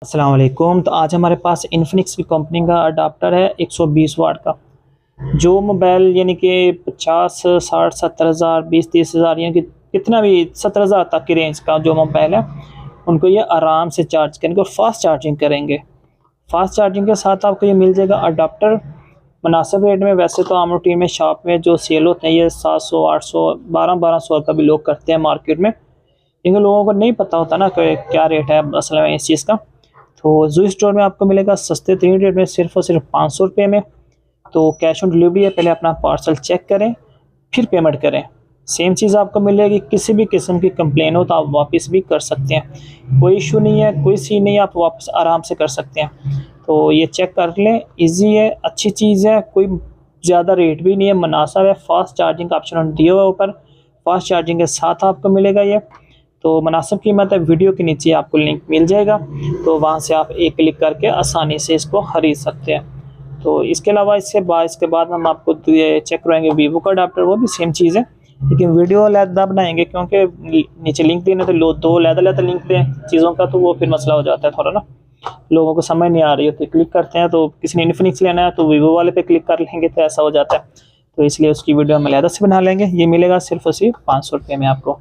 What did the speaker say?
अस्सलाम वालेकुम। तो आज हमारे पास इन्फिनिक्स की कंपनी का अडाप्टर है 120 वाट का। जो मोबाइल यानी कि 50 60 70 हज़ार 20 30 हज़ार यानी कि कितना भी 70 हज़ार तक की रेंज का जो मोबाइल है उनको ये आराम से चार्ज करेंगे और फास्ट चार्जिंग करेंगे। फास्ट चार्जिंग के साथ आपको ये मिल जाएगा अडाप्टर मुनासिब रेट में। वैसे तो आम रूटीन में शॉप में जो सेल होते हैं ये 700 800 1200 का भी लोग करते हैं मार्केट में, लेकिन लोगों को नहीं पता होता ना कि क्या रेट है असल में इस चीज़ का। तो जू स्टोर में आपको मिलेगा सस्ते तरीन रेट में सिर्फ और सिर्फ 500 रुपये में। तो कैश ऑन डिलीवरी है, पहले अपना पार्सल चेक करें फिर पेमेंट करें। सेम चीज़ आपको मिलेगी। किसी भी किस्म की कंप्लेन हो तो आप वापस भी कर सकते हैं, कोई इशू नहीं है, कोई सीन नहीं है, आप वापस आराम से कर सकते हैं। तो ये चेक कर लें, इजी है, अच्छी चीज़ है, कोई ज़्यादा रेट भी नहीं है, मुनासिब है। फास्ट चार्जिंग का ऑप्शन दिया हुआ है ऊपर, फास्ट चार्जिंग के साथ आपको मिलेगा ये। तो मुनासिब कीमत है, वीडियो के नीचे आपको लिंक मिल जाएगा, तो वहाँ से आप एक क्लिक करके आसानी से इसको खरीद सकते हैं। तो इसके अलावा इसके बाद हम आपको ये चेक कराएंगे वीवो का अडाप्टर, वो भी सेम चीज़ है, लेकिन वीडियो अलग बनाएंगे क्योंकि नीचे लिंक देने तो दो अलग लिंक दें चीज़ों का, तो वो फिर मसला हो जाता है थोड़ा ना, लोगों को समझ नहीं आ रही है तो क्लिक करते हैं। तो किसी ने इन्फिनिक्स लेना है तो वीवो वाले पे क्लिक कर लेंगे, तो ऐसा हो जाता है। तो इसलिए उसकी वीडियो हम अलग से बना लेंगे। ये मिलेगा सिर्फ और सिर्फ 500 रुपये में आपको।